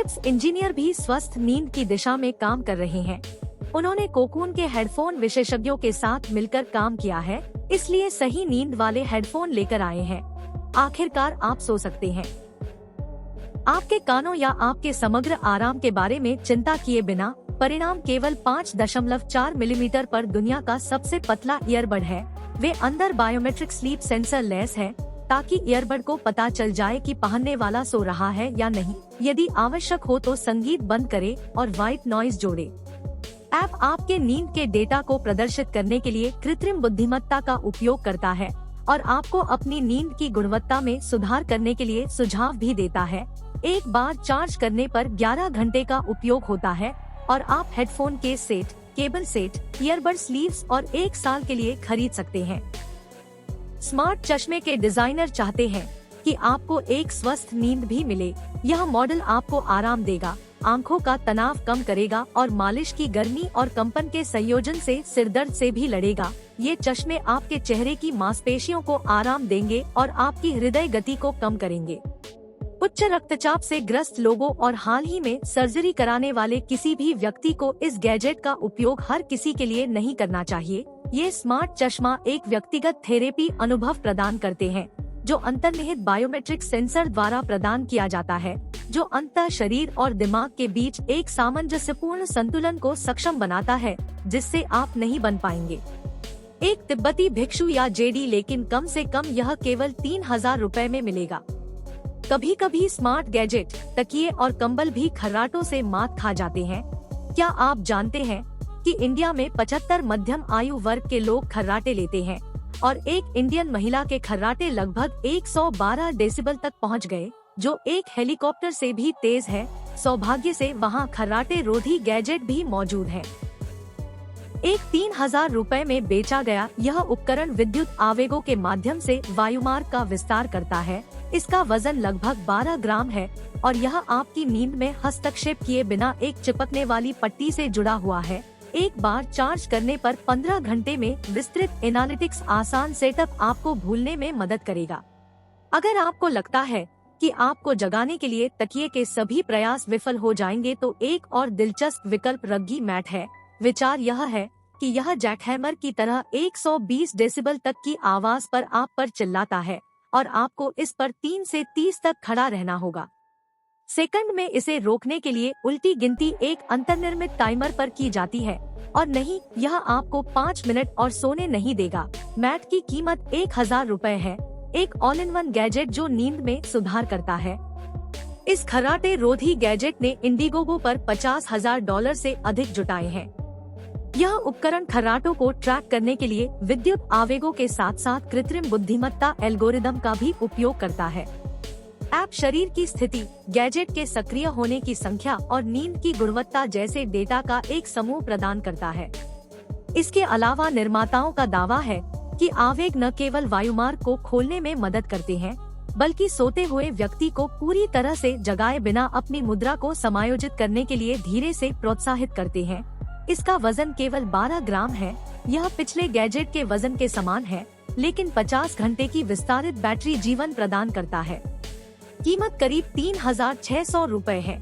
Philips engineer भी स्वस्थ नींद की दिशा में काम कर रहे हैं। उन्होंने कोकून के हेडफोन विशेषज्ञों के साथ मिलकर काम किया है, इसलिए सही नींद वाले हेडफोन लेकर आए हैं। आखिरकार आप सो सकते हैं। आपके कानों या आपके समग्र आराम के बारे में चिंता किए बिना परिणाम केवल 5.4 मिलीमीटर पर दुनिया का सबसे पतला ईयरबड है। वे अंदर बायोमेट्रिक स्लीप सेंसर लेस है, ताकि ईयरबड को पता चल जाए कि पहनने वाला सो रहा है या नहीं। यदि आवश्यक हो तो संगीत बंद करे और व्हाइट नॉइज जोड़े। ऐप आपके नींद के डेटा को प्रदर्शित करने के लिए कृत्रिम बुद्धिमत्ता का उपयोग करता है और आपको अपनी नींद की गुणवत्ता में सुधार करने के लिए सुझाव भी देता है। एक बार चार्ज करने पर 11 घंटे का उपयोग होता है और आप हेडफोन के set, cable set, earbud sleeves और 1 साल के लिए खरीद सकते हैं। स्मार्ट चश्मे के डिजाइनर चाहते हैं कि आपको एक स्वस्थ नींद भी मिले। यह मॉडल आपको आराम देगा, आंखों का तनाव कम करेगा और मालिश की गर्मी और कंपन के संयोजन से सिरदर्द से भी लड़ेगा। ये चश्मे आपके चेहरे की मांसपेशियों को आराम देंगे और आपकी हृदय गति को कम करेंगे। उच्च रक्तचाप से ग्रस्त लोगों और हाल ही में सर्जरी कराने वाले किसी भी व्यक्ति को इस गैजेट का उपयोग हर किसी के लिए नहीं करना चाहिए। ये स्मार्ट चश्मा एक व्यक्तिगत थेरेपी अनुभव प्रदान करते हैं, जो अंतर्निहित बायोमेट्रिक सेंसर द्वारा प्रदान किया जाता है, जो अंतः शरीर और दिमाग के बीच एक सामंजस्यपूर्ण संतुलन को सक्षम बनाता है, जिससे आप नहीं बन पाएंगे। एक तिब्बती भिक्षु या जेडी, लेकिन कम से कम यह केवल 3000 रुपए में मिलेगा। कभी कभी स्मार्ट गैजेट, तकिए और कंबल भी खर्राटों से मात खा जाते हैं। क्या आप जानते हैं कि इंडिया में 75 मध्यम आयु वर्ग के लोग खर्राटे लेते हैं और एक इंडियन महिला के खर्राटे लगभग 112 डेसिबल तक पहुंच गए, जो एक हेलीकॉप्टर से भी तेज है। सौभाग्य से वहां खर्राटे रोधी गैजेट भी मौजूद है। एक 3000 रुपए में बेचा गया यह उपकरण विद्युत आवेगों के माध्यम से वायुमार्ग का विस्तार करता है। इसका वजन लगभग 12 ग्राम है और यह आपकी नींद में हस्तक्षेप किए बिना एक चिपकने वाली पट्टी से जुड़ा हुआ है। एक बार चार्ज करने पर 15 घंटे में विस्तृत एनालिटिक्स आसान सेटअप आपको भूलने में मदद करेगा। अगर आपको लगता है कि आपको जगाने के लिए तकिए के सभी प्रयास विफल हो जाएंगे, तो एक और दिलचस्प विकल्प रग्गी मैट है। विचार यह है कि यह जैकहैमर की तरह 120 डेसिबल तक की आवाज पर आप पर चिल्लाता है और आपको इस पर 3 से 30 तक खड़ा रहना होगा। सेकंड में इसे रोकने के लिए उल्टी गिनती एक अंतर्निर्मित टाइमर पर की जाती है और नहीं, यह आपको 5 मिनट और सोने नहीं देगा। मैट की कीमत 1000 रुपए है, एक ऑल इन वन गैजेट जो नींद में सुधार करता है। इस खर्राटे रोधी गैजेट ने इंडिगोगो पर $50,000 से अधिक जुटाए हैं। यह उपकरण खर्राटों को ट्रैक करने के लिए विद्युत आवेगों के साथ साथ कृत्रिम बुद्धिमत्ता एल्गोरिदम का भी उपयोग करता है। ऐप शरीर की स्थिति, गैजेट के सक्रिय होने की संख्या और नींद की गुणवत्ता जैसे डेटा का एक समूह प्रदान करता है। इसके अलावा निर्माताओं का दावा है कि आवेग न केवल वायुमार्ग को खोलने में मदद करते हैं, बल्कि सोते हुए व्यक्ति को पूरी तरह से जगाए बिना अपनी मुद्रा को समायोजित करने के लिए धीरे से प्रोत्साहित करते हैं। इसका वजन केवल 12 ग्राम है। यह पिछले गैजेट के वजन के समान है, लेकिन 50 घंटे की विस्तारित बैटरी जीवन प्रदान करता है। कीमत करीब 3600 रुपए है।